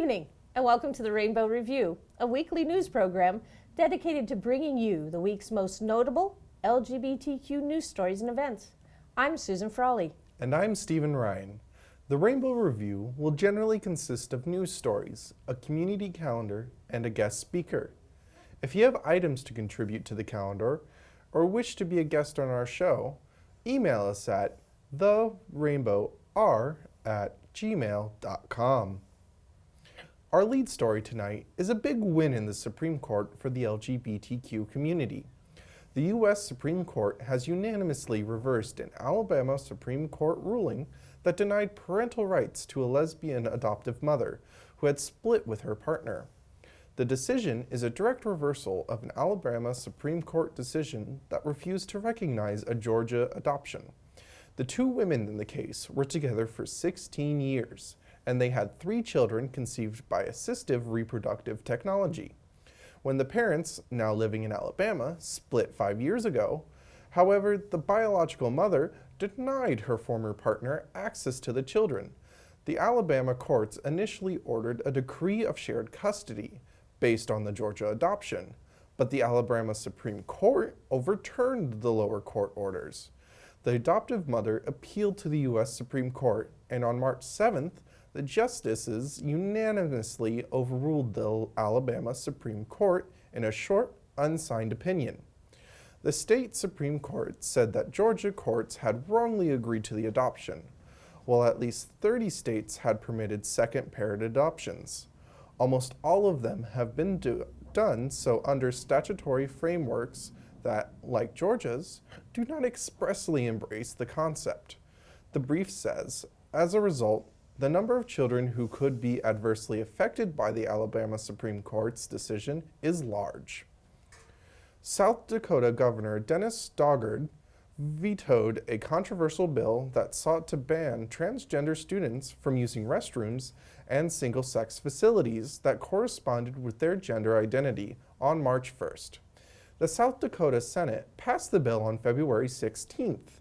evening, and welcome to the Rainbow Review, a weekly news program dedicated to bringing you the week's most notable LGBTQ news stories and events. I'm Susan Frawley. And I'm Stephen Ryan. The Rainbow Review will generally consist of news stories, a community calendar, and a guest speaker. If you have items to contribute to the calendar or wish to be a guest on our show, email us at therainbowr@gmail.com. Our lead story tonight is a big win in the Supreme Court for the LGBTQ community. The U.S. Supreme Court has unanimously reversed an Alabama Supreme Court ruling that denied parental rights to a lesbian adoptive mother who had split with her partner. The decision is a direct reversal of an Alabama Supreme Court decision that refused to recognize a Georgia adoption. The two women in the case were together for 16 years, and they had 3 children conceived by assistive reproductive technology. When the parents, now living in Alabama, split 5 years ago, however, the biological mother denied her former partner access to the children. The Alabama courts initially ordered a decree of shared custody based on the Georgia adoption, but the Alabama Supreme Court overturned the lower court orders. The adoptive mother appealed to the U.S. Supreme Court, and on March 7th, the justices unanimously overruled the Alabama Supreme Court in a short, unsigned opinion. The state Supreme Court said that Georgia courts had wrongly agreed to the adoption, while at least 30 states had permitted second-parent adoptions. Almost all of them have been done so under statutory frameworks that, like Georgia's, do not expressly embrace the concept. The brief says, as a result, the number of children who could be adversely affected by the Alabama Supreme Court's decision is large. South Dakota Governor Dennis Stoddard vetoed a controversial bill that sought to ban transgender students from using restrooms and single-sex facilities that corresponded with their gender identity on March 1st. The South Dakota Senate passed the bill on February 16th,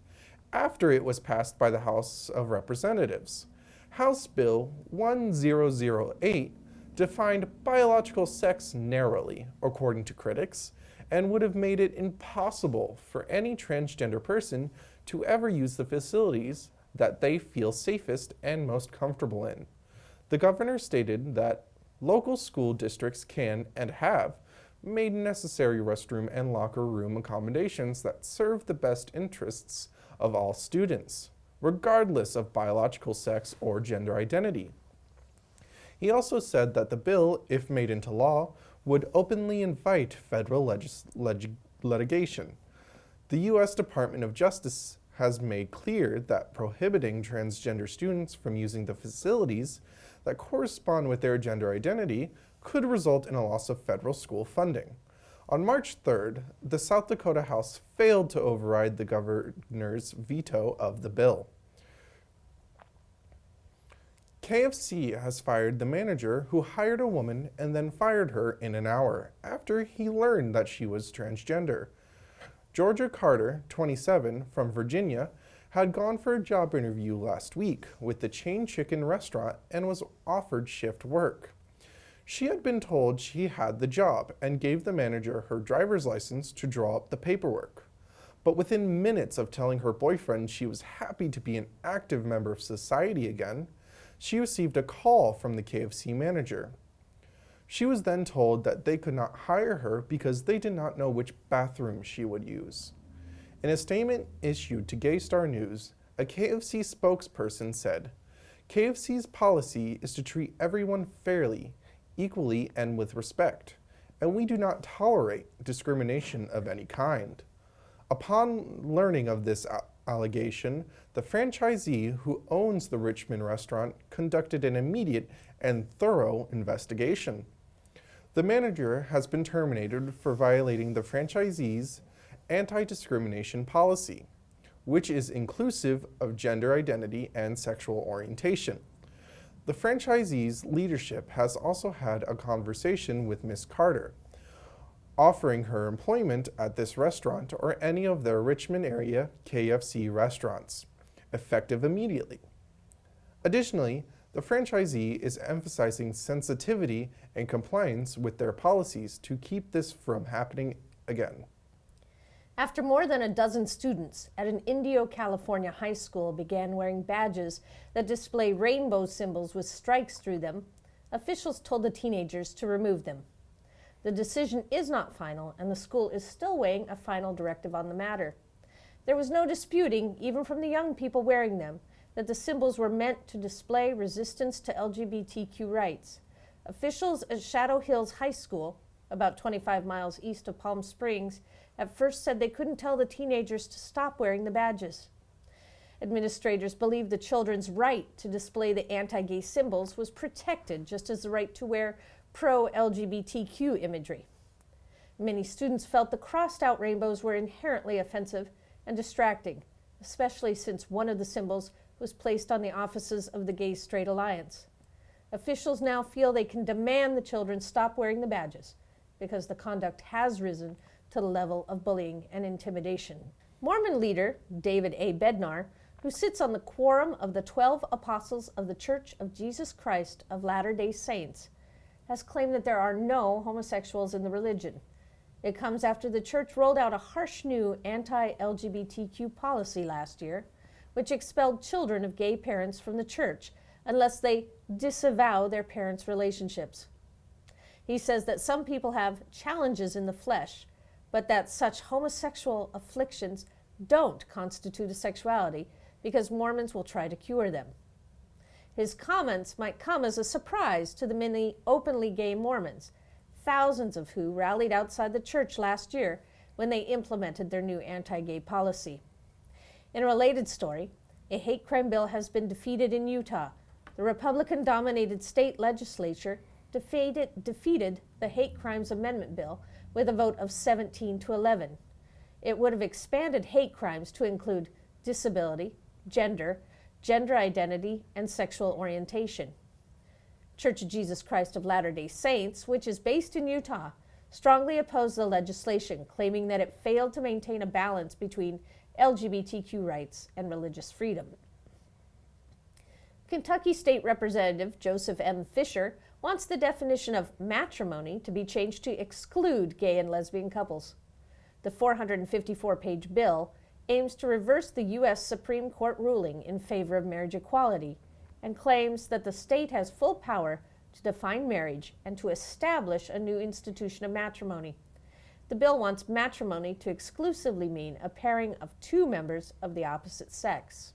after it was passed by the House of Representatives. House Bill 1008 defined biological sex narrowly, according to critics, and would have made it impossible for any transgender person to ever use the facilities that they feel safest and most comfortable in. The governor stated that local school districts can and have made necessary restroom and locker room accommodations that serve the best interests of all students, regardless of biological sex or gender identity. He also said that the bill, if made into law, would openly invite federal litigation. The U.S. Department of Justice has made clear that prohibiting transgender students from using the facilities that correspond with their gender identity could result in a loss of federal school funding. On March 3rd, the South Dakota House failed to override the governor's veto of the bill. KFC has fired the manager who hired a woman and then fired her in an hour after he learned that she was transgender. Georgia Carter, 27, from Virginia, had gone for a job interview last week with the chain chicken restaurant and was offered shift work. She had been told she had the job and gave the manager her driver's license to draw up the paperwork. But within minutes of telling her boyfriend she was happy to be an active member of society again, she received a call from the KFC manager. She was then told that they could not hire her because they did not know which bathroom she would use. In a statement issued to Gaystar News, a KFC spokesperson said, "KFC's policy is to treat everyone fairly, equally, and with respect, and we do not tolerate discrimination of any kind." Upon learning of this allegation, the franchisee who owns the Richmond restaurant conducted an immediate and thorough investigation. The manager has been terminated for violating the franchisee's anti-discrimination policy, which is inclusive of gender identity and sexual orientation. The franchisee's leadership has also had a conversation with Ms. Carter, offering her employment at this restaurant or any of their Richmond area KFC restaurants, effective immediately. Additionally, The franchisee is emphasizing sensitivity and compliance with their policies to keep this from happening again. After more than a dozen students at an Indio, California high school began wearing badges that display rainbow symbols with strikes through them, officials told the teenagers to remove them. The decision is not final, and the school is still weighing a final directive on the matter. There was no disputing, even from the young people wearing them, that the symbols were meant to display resistance to LGBTQ rights. Officials at Shadow Hills High School, about 25 miles east of Palm Springs, at first said they couldn't tell the teenagers to stop wearing the badges. Administrators believed the children's right to display the anti-gay symbols was protected, just as the right to wear pro-LGBTQ imagery. Many students felt the crossed-out rainbows were inherently offensive and distracting, especially since one of the symbols was placed on the offices of the Gay-Straight Alliance. Officials now feel they can demand the children stop wearing the badges because the conduct has risen to the level of bullying and intimidation. Mormon leader David A. Bednar, who sits on the quorum of the 12 Apostles of the Church of Jesus Christ of Latter-day Saints, has claimed that there are no homosexuals in the religion. It comes after the church rolled out a harsh new anti-LGBTQ policy last year, which expelled children of gay parents from the church unless they disavow their parents' relationships. He says that some people have challenges in the flesh, but that such homosexual afflictions don't constitute a sexuality because Mormons will try to cure them. His comments might come as a surprise to the many openly gay Mormons, thousands of who rallied outside the church last year when they implemented their new anti-gay policy. In a related story, a hate crime bill has been defeated in Utah. The Republican-dominated state legislature defeated the Hate Crimes Amendment bill with a vote of 17-11. It would have expanded hate crimes to include disability, gender identity, and sexual orientation. Church of Jesus Christ of Latter-day Saints, which is based in Utah, strongly opposed the legislation, claiming that it failed to maintain a balance between LGBTQ rights and religious freedom. Kentucky State Representative Joseph M. Fisher wants the definition of matrimony to be changed to exclude gay and lesbian couples. The 454-page bill aims to reverse the U.S. Supreme Court ruling in favor of marriage equality and claims that the state has full power to define marriage and to establish a new institution of matrimony. The bill wants matrimony to exclusively mean a pairing of two members of the opposite sex.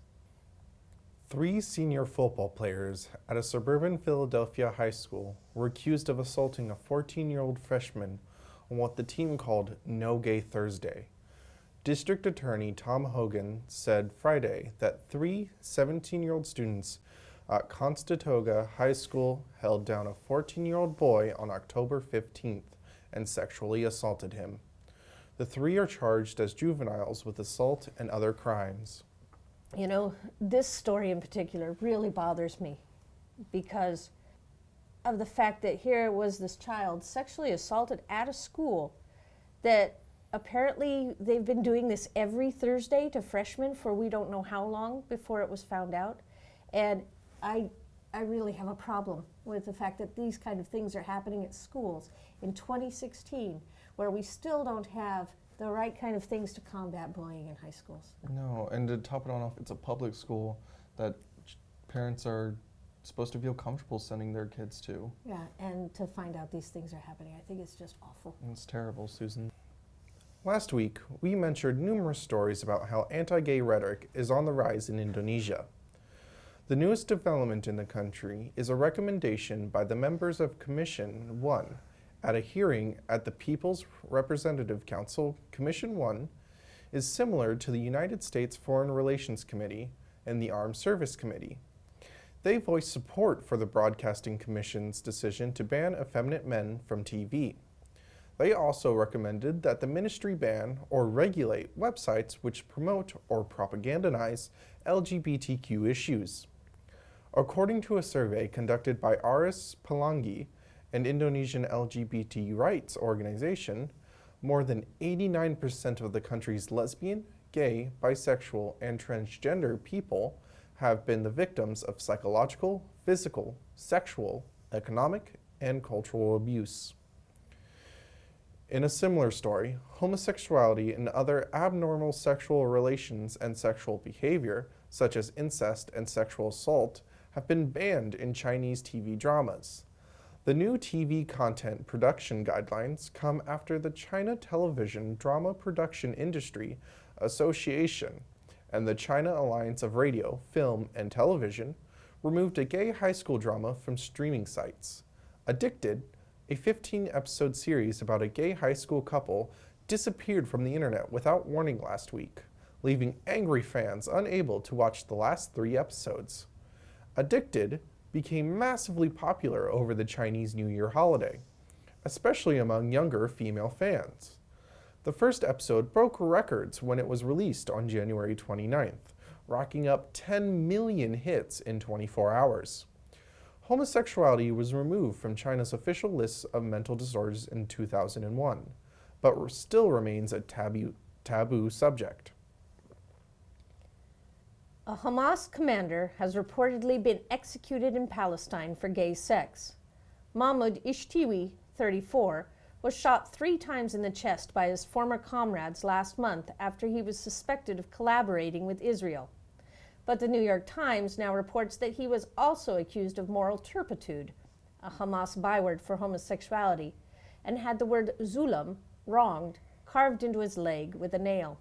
3 senior football players at a suburban Philadelphia high school were accused of assaulting a 14-year-old freshman on what the team called No Gay Thursday. District Attorney Tom Hogan said Friday that 3 17-year-old students at Constatoga High School held down a 14-year-old boy on October 15th and sexually assaulted him. The 3 are charged as juveniles with assault and other crimes. You know, this story in particular really bothers me because of the fact that here was this child sexually assaulted at a school that apparently they've been doing this every Thursday to freshmen for we don't know how long before it was found out. And I really have a problem with the fact that these kind of things are happening at schools in 2016, where we still don't have the right kind of things to combat bullying in high schools. No, and to top it all off, it's a public school that parents are supposed to feel comfortable sending their kids to. Yeah, and to find out these things are happening, I think it's just awful. It's terrible, Susan. Last week, we mentioned numerous stories about how anti-gay rhetoric is on the rise in Indonesia. The newest development in the country is a recommendation by the members of Commission 1 at a hearing at the People's Representative Council. Commission 1 is similar to the United States Foreign Relations Committee and the Armed Service Committee. They voiced support for the Broadcasting Commission's decision to ban effeminate men from TV. They also recommended that the ministry ban or regulate websites which promote or propagandize LGBTQ issues. According to a survey conducted by Aris Pelangi, an Indonesian LGBT rights organization, more than 89% of the country's lesbian, gay, bisexual, and transgender people have been the victims of psychological, physical, sexual, economic, and cultural abuse. In a similar story, homosexuality and other abnormal sexual relations and sexual behavior, such as incest and sexual assault, have been banned in Chinese TV dramas. The new TV content production guidelines come after the China Television Drama Production Industry Association and the China Alliance of Radio, Film, and Television removed a gay high school drama from streaming sites. Addicted, a 15-episode series about a gay high school couple, disappeared from the internet without warning last week, leaving angry fans unable to watch the last 3 episodes. Addicted became massively popular over the Chinese New Year holiday, especially among younger female fans. The first episode broke records when it was released on January 29th, racking up 10 million hits in 24 hours. Homosexuality was removed from China's official list of mental disorders in 2001, but still remains a taboo subject. A Hamas commander has reportedly been executed in Palestine for gay sex. Mahmoud Ishtiwi, 34, was shot 3 times in the chest by his former comrades last month after he was suspected of collaborating with Israel. But the New York Times now reports that he was also accused of moral turpitude, a Hamas byword for homosexuality, and had the word Zulam, wronged, carved into his leg with a nail.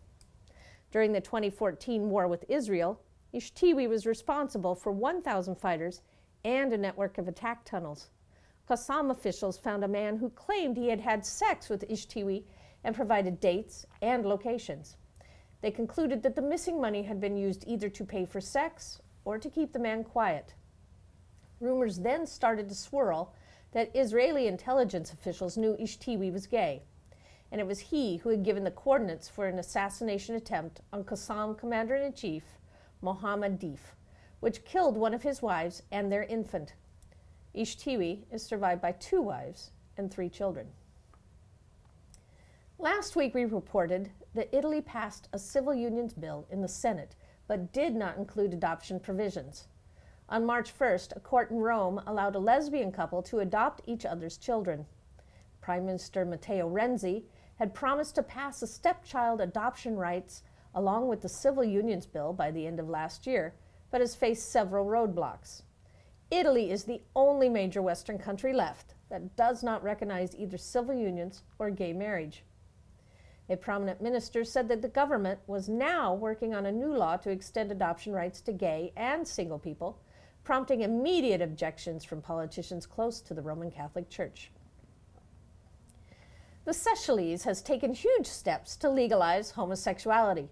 During the 2014 war with Israel, Ishtiwi was responsible for 1,000 fighters and a network of attack tunnels. Qassam officials found a man who claimed he had had sex with Ishtiwi and provided dates and locations. They concluded that the missing money had been used either to pay for sex or to keep the man quiet. Rumors then started to swirl that Israeli intelligence officials knew Ishtiwi was gay, and it was he who had given the coordinates for an assassination attempt on Qassam Commander-in-Chief Mohammad Deif, which killed one of his wives and their infant. Ishtiwi is survived by 2 wives and 3 children. Last week we reported that Italy passed a civil unions bill in the Senate, but did not include adoption provisions. On March 1st, a court in Rome allowed a lesbian couple to adopt each other's children. Prime Minister Matteo Renzi had promised to pass a stepchild adoption rights along with the civil unions bill by the end of last year, but has faced several roadblocks. Italy is the only major Western country left that does not recognize either civil unions or gay marriage. A prominent minister said that the government was now working on a new law to extend adoption rights to gay and single people, prompting immediate objections from politicians close to the Roman Catholic Church. The Seychelles has taken huge steps to legalize homosexuality.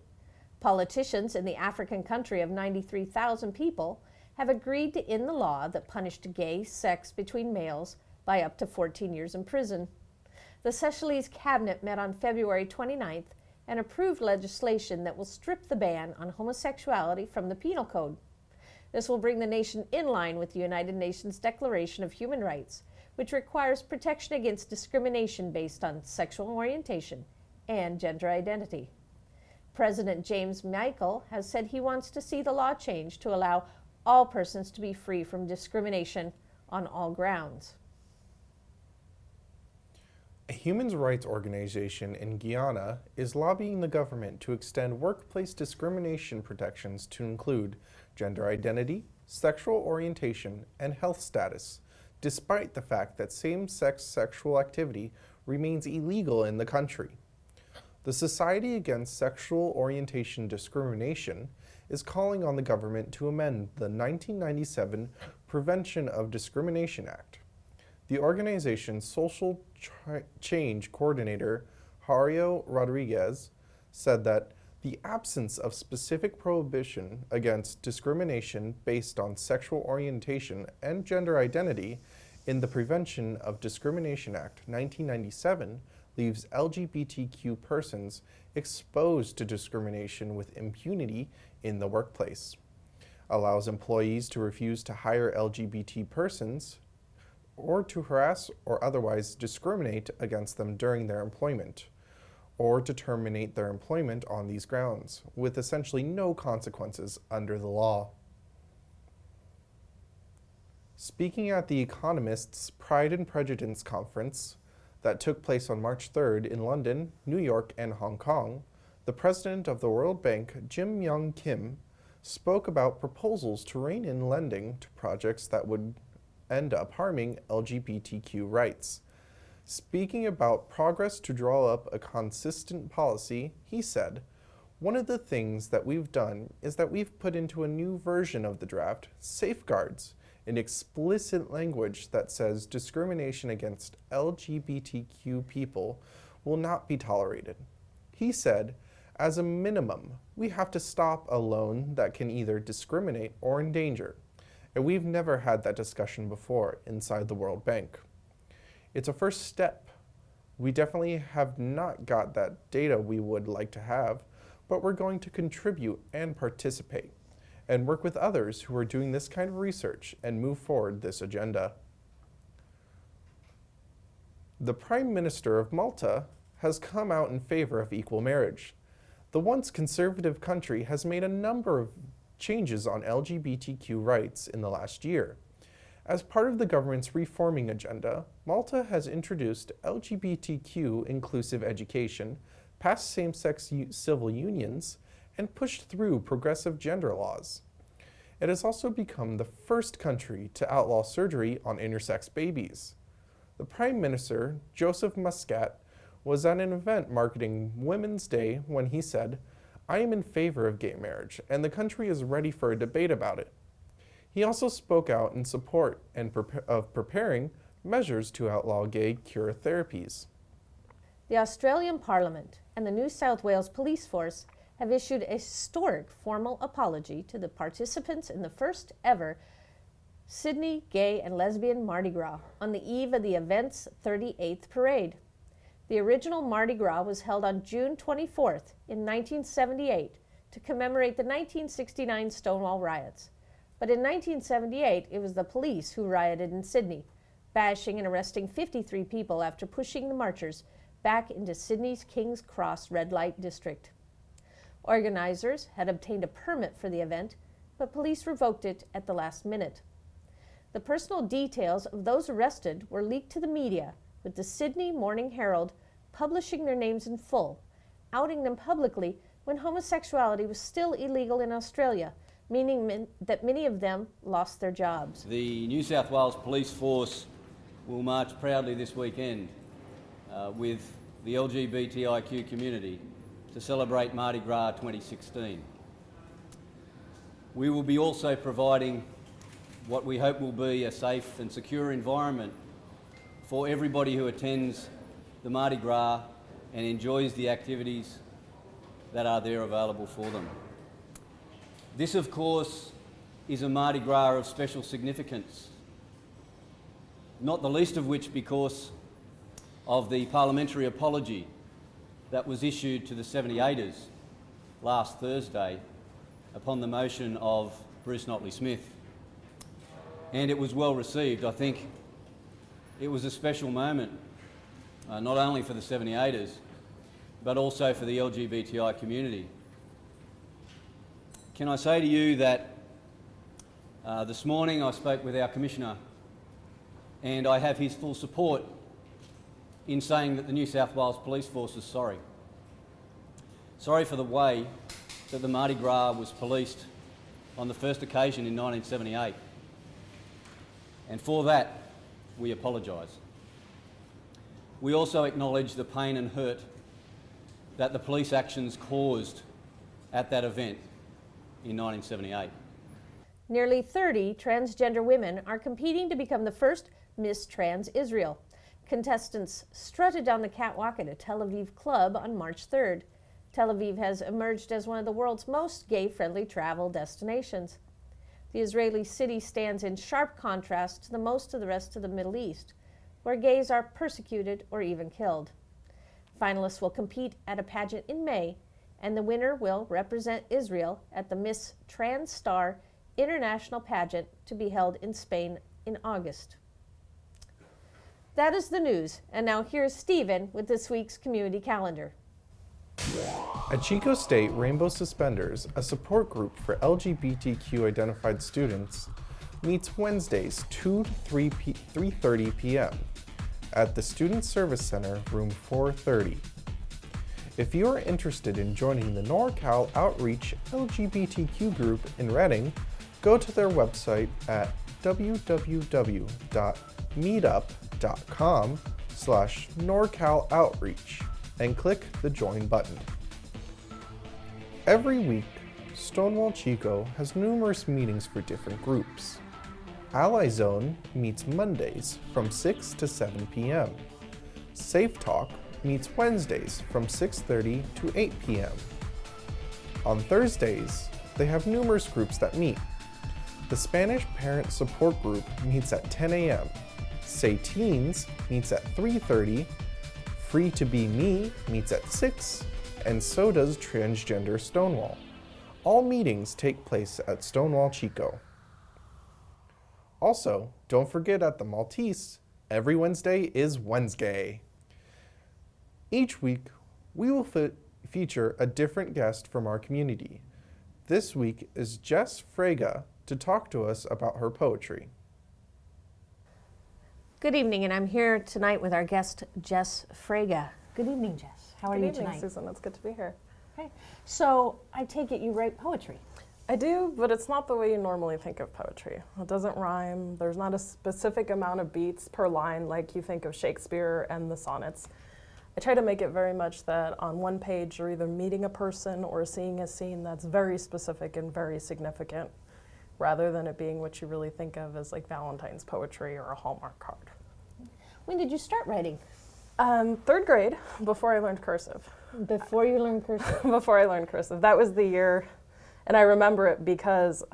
Politicians in the African country of 93,000 people have agreed to end the law that punished gay sex between males by up to 14 years in prison. The Seychelles cabinet met on February 29th and approved legislation that will strip the ban on homosexuality from the penal code. This will bring the nation in line with the United Nations Declaration of Human Rights, which requires protection against discrimination based on sexual orientation and gender identity. President James Michael has said he wants to see the law changed to allow all persons to be free from discrimination on all grounds. A human rights organization in Guyana is lobbying the government to extend workplace discrimination protections to include gender identity, sexual orientation, and health status, despite the fact that same-sex sexual activity remains illegal in the country. The Society Against Sexual Orientation Discrimination is calling on the government to amend the 1997 Prevention of Discrimination Act. The organization's social change coordinator, Hario Rodriguez, said that the absence of specific prohibition against discrimination based on sexual orientation and gender identity in the Prevention of Discrimination Act 1997 leaves LGBTQ persons exposed to discrimination with impunity in the workplace, allows employees to refuse to hire LGBT persons, or to harass or otherwise discriminate against them during their employment, or to terminate their employment on these grounds, with essentially no consequences under the law. Speaking at the Economist's Pride and Prejudice conference that took place on March 3rd in London, New York, and Hong Kong, the president of the World Bank, Jim Young Kim, spoke about proposals to rein in lending to projects that would end up harming LGBTQ rights. Speaking about progress to draw up a consistent policy, he said, "One of the things that we've done is that we've put into a new version of the draft safeguards in explicit language that says discrimination against LGBTQ people will not be tolerated." He said, "As a minimum, we have to stop a loan that can either discriminate or endanger. And we've never had that discussion before inside the World Bank. It's a first step. We definitely have not got that data we would like to have, but we're going to contribute and participate and work with others who are doing this kind of research and move forward this agenda." The Prime Minister of Malta has come out in favor of equal marriage. The once conservative country has made a number of changes on LGBTQ rights in the last year. As part of the government's reforming agenda, Malta has introduced LGBTQ inclusive education, passed same-sex civil unions, and pushed through progressive gender laws. It has also become the first country to outlaw surgery on intersex babies. The Prime Minister, Joseph Muscat, was at an event marketing Women's Day when he said, "I am in favor of gay marriage, and the country is ready for a debate about it." He also spoke out in support of preparing measures to outlaw gay cure therapies. The Australian Parliament and the New South Wales Police Force have issued a historic formal apology to the participants in the first ever Sydney Gay and Lesbian Mardi Gras on the eve of the event's 38th parade. The original Mardi Gras was held on June 24th in 1978 to commemorate the 1969 Stonewall riots. But in 1978, it was the police who rioted in Sydney, bashing and arresting 53 people after pushing the marchers back into Sydney's King's Cross red light district. Organizers had obtained a permit for the event, but police revoked it at the last minute. The personal details of those arrested were leaked to the media, with the Sydney Morning Herald publishing their names in full, outing them publicly when homosexuality was still illegal in Australia, meaning that many of them lost their jobs. The New South Wales Police Force will march proudly this weekend with the LGBTIQ community to celebrate Mardi Gras 2016. We will be also providing what we hope will be a safe and secure environment for everybody who attends the Mardi Gras and enjoys the activities that are there available for them. This, of course, is a Mardi Gras of special significance, not the least of which because of the parliamentary apology that was issued to the 78ers last Thursday upon the motion of Bruce Notley-Smith. And it was well received. I think it was a special moment, not only for the 78ers, but also for the LGBTI community. Can I say to you that this morning I spoke with our Commissioner and I have his full support in saying that the New South Wales Police Force is sorry. Sorry for the way that the Mardi Gras was policed on the first occasion in 1978. And for that, we apologise. We also acknowledge the pain and hurt that the police actions caused at that event in 1978. Nearly 30 transgender women are competing to become the first Miss Trans Israel. Contestants strutted down the catwalk at a Tel Aviv club on March 3rd. Tel Aviv has emerged as one of the world's most gay-friendly travel destinations. The Israeli city stands in sharp contrast to most of the rest of the Middle East, where gays are persecuted or even killed. Finalists will compete at a pageant in May, and the winner will represent Israel at the Miss Trans Star International Pageant to be held in Spain in August. That is the news, and now here's Stephen with this week's community calendar. At Chico State, Rainbow Suspenders, a support group for LGBTQ identified students, meets Wednesdays 2 to 3:30 p.m. at the Student Service Center, room 430. If you are interested in joining the NorCal Outreach LGBTQ group in Reading, go to their website at www.meetup.com/NorCalOutreach and click the Join button. Every week, Stonewall Chico has numerous meetings for different groups. Ally Zone meets Mondays from 6 to 7 p.m. Safe Talk meets Wednesdays from 6:30 to 8 p.m. On Thursdays, they have numerous groups that meet. The Spanish Parent Support Group meets at 10 a.m. Say Teens meets at 3:30. Free to Be Me meets at 6, and so does Transgender Stonewall. All meetings take place at Stonewall Chico. Also, don't forget at the Maltese, every Wednesday is Wednesday. Each week, we will feature a different guest from our community. This week is Jess Frega to talk to us about her poetry. Good evening, and I'm here tonight with our guest, Jess Frega. Good evening, Jess. How are you Good evening, tonight? Susan. It's good to be here. Okay. So I take it you write poetry. I do, but it's not the way you normally think of poetry. It doesn't rhyme. There's not a specific amount of beats per line like you think of Shakespeare and the sonnets. I try to make it very much that on one page you're either meeting a person or seeing a scene that's very specific and very significant, rather than it being what you really think of as like Valentine's poetry or a Hallmark card. When did you start writing? Third grade, before I learned cursive. Before you learned cursive? Before I learned cursive. That was the year, and I remember it because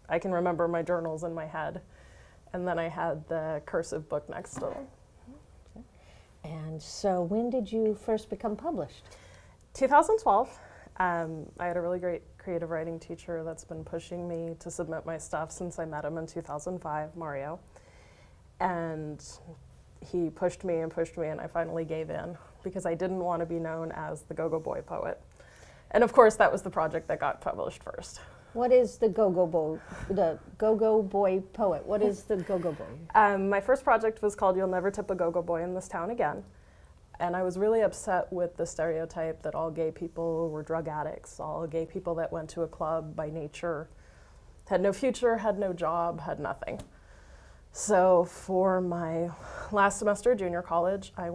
I can remember my journals in my head. And then I had the cursive book next to them. And so when did you first become published? 2012. I had a really great creative writing teacher that's been pushing me to submit my stuff since I met him in 2005, Mario. And he pushed me, and I finally gave in because I didn't want to be known as the Go-Go Boy poet. And of course, that was the project that got published first. What is the Go-Go Boy poet? What is the Go-Go Boy? My first project was called You'll Never Tip a Go-Go Boy in This Town Again. And I was really upset with the stereotype that all gay people were drug addicts, all gay people that went to a club by nature had no future, had no job, had nothing. So for my last semester of junior college, I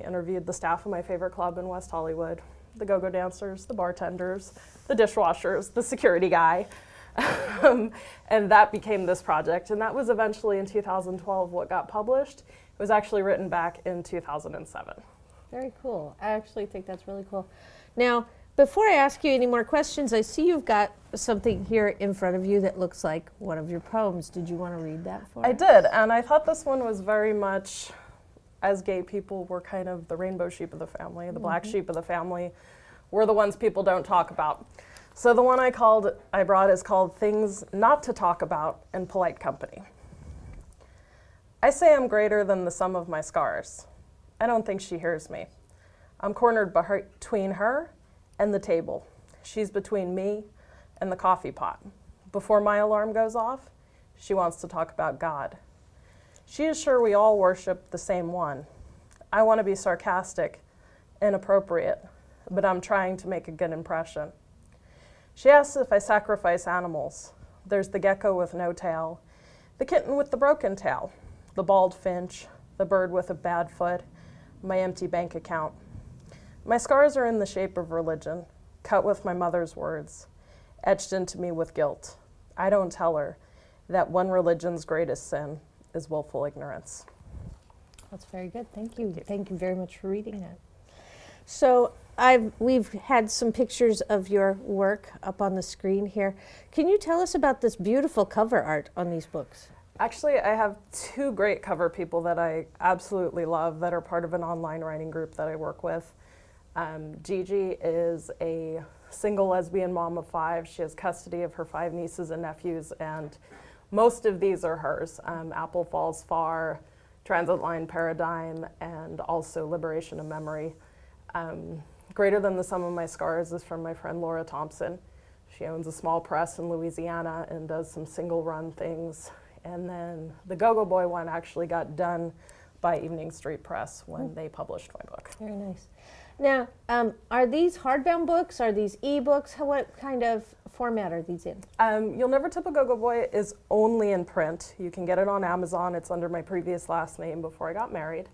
interviewed the staff of my favorite club in West Hollywood, the go-go dancers, the bartenders, the dishwashers, the security guy. And that became this project. And that was eventually in 2012 what got published. It was actually written back in 2007. Very cool. I actually think that's really cool. Now, before I ask you any more questions, I see you've got something here in front of you that looks like one of your poems. Did you want to read that for us? I did, and I thought this one was very much, as gay people, we're kind of the rainbow sheep of the family, the black sheep of the family. We're the ones people don't talk about. So the one I brought is called Things Not to Talk About in Polite Company. I say I'm greater than the sum of my scars. I don't think she hears me. I'm cornered between her and the table. She's between me and the coffee pot. Before my alarm goes off, she wants to talk about God. She is sure we all worship the same one. I want to be sarcastic, inappropriate, but I'm trying to make a good impression. She asks if I sacrifice animals. There's the gecko with no tail, the kitten with the broken tail, the bald finch, the bird with a bad foot, my empty bank account. My scars are in the shape of religion, cut with my mother's words, etched into me with guilt. I don't tell her that one religion's greatest sin is willful ignorance. That's very good. Thank you. Thank you very much for reading that. So we've had some pictures of your work up on the screen here. Can you tell us about this beautiful cover art on these books? Actually, I have two great cover people that I absolutely love that are part of an online writing group that I work with. Gigi is a single lesbian mom of 5. She has custody of her 5 nieces and nephews, and most of these are hers. Apple Falls Far, Transit Line Paradigm, and also Liberation of Memory. Greater Than the Sum of My Scars is from my friend Laura Thompson. She owns a small press in Louisiana and does some single run things And then the Go-Go Boy one actually got done by Evening Street Press when they published my book. Very nice. Now, are these hardbound books? Are these e-books? What kind of format are these in? You'll Never Tip a Go-Go Boy is only in print. You can get it on Amazon. It's under my previous last name before I got married.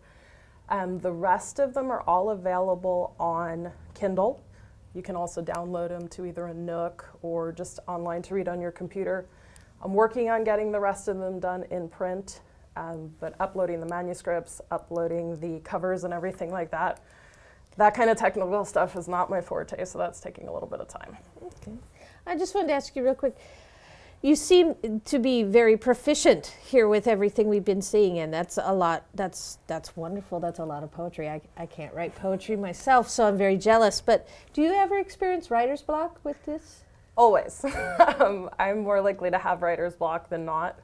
The rest of them are all available on Kindle. You can also download them to either a Nook or just online to read on your computer. I'm working on getting the rest of them done in print, but uploading the manuscripts, uploading the covers and everything like that, that kind of technical stuff is not my forte, so that's taking a little bit of time. Okay. I just wanted to ask you real quick. You seem to be very proficient here with everything we've been seeing, and that's a lot. That's wonderful. That's a lot of poetry. I can't write poetry myself, so I'm very jealous. But do you ever experience writer's block with this? Always. I'm more likely to have writer's block than not.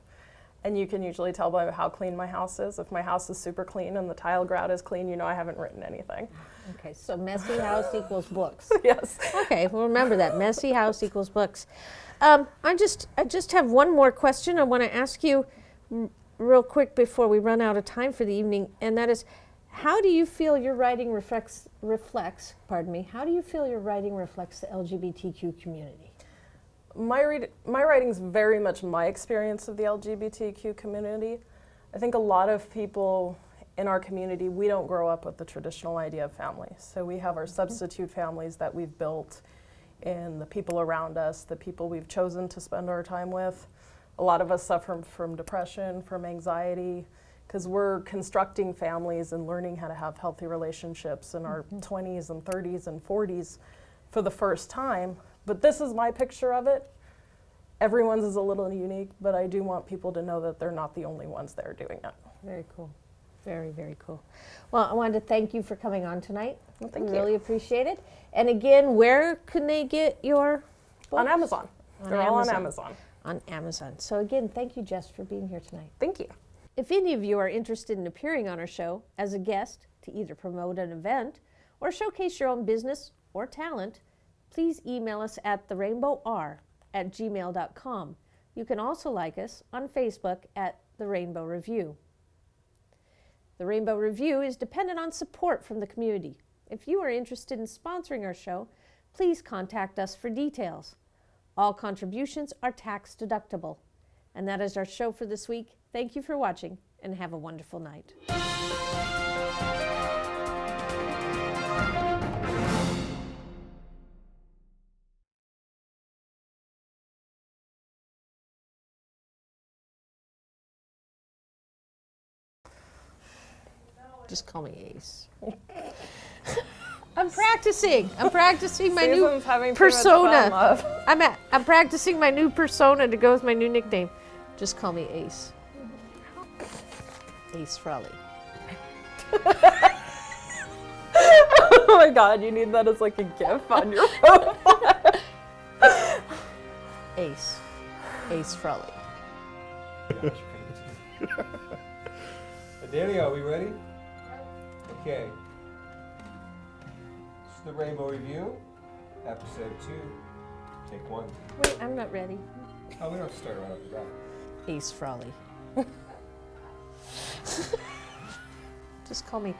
And you can usually tell by how clean my house is. If my house is super clean and the tile grout is clean, you know I haven't written anything. Okay, so messy house equals books. Yes. Okay, well remember that. Messy house equals books. I just have one more question I want to ask you real quick before we run out of time for the evening, and that is, how do you feel your writing reflects, how do you feel your writing reflects the LGBTQ community? My writing's very much my experience of the LGBTQ community. I think a lot of people in our community, we don't grow up with the traditional idea of family. So we have our substitute families that we've built in the people around us, the people we've chosen to spend our time with. A lot of us suffer from depression, from anxiety, because we're constructing families and learning how to have healthy relationships in our 20s and 30s and 40s for the first time. But this is my picture of it. Everyone's is a little unique, but I do want people to know that they're not the only ones that are doing it. Very cool. Very, very cool. Well, I wanted to thank you for coming on tonight. Well, thank you. Really appreciate it. And again, where can they get your books? On Amazon. They're all on Amazon. On Amazon. So again, thank you, Jess, for being here tonight. Thank you. If any of you are interested in appearing on our show as a guest to either promote an event or showcase your own business or talent, please email us at therainbowr@gmail.com. You can also like us on Facebook at The Rainbow Review. The Rainbow Review is dependent on support from the community. If you are interested in sponsoring our show, please contact us for details. All contributions are tax deductible. And that is our show for this week. Thank you for watching and have a wonderful night. Just call me Ace. I'm practicing my new Susan's having persona. Too much fun, love. I'm practicing my new persona to go with my new nickname. Just call me Ace. Ace Frawley. Oh my God, you need that as like a GIF on your profile. Ace Frawley. Danny, are we ready? Okay. This is the Rainbow Review, episode 2, take 1. Wait, I'm not ready. Oh, we don't have to start right off the bat. Ace Frawley. Just call me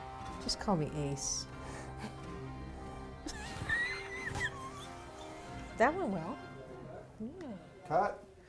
Ace. That went well. Yeah. Cut.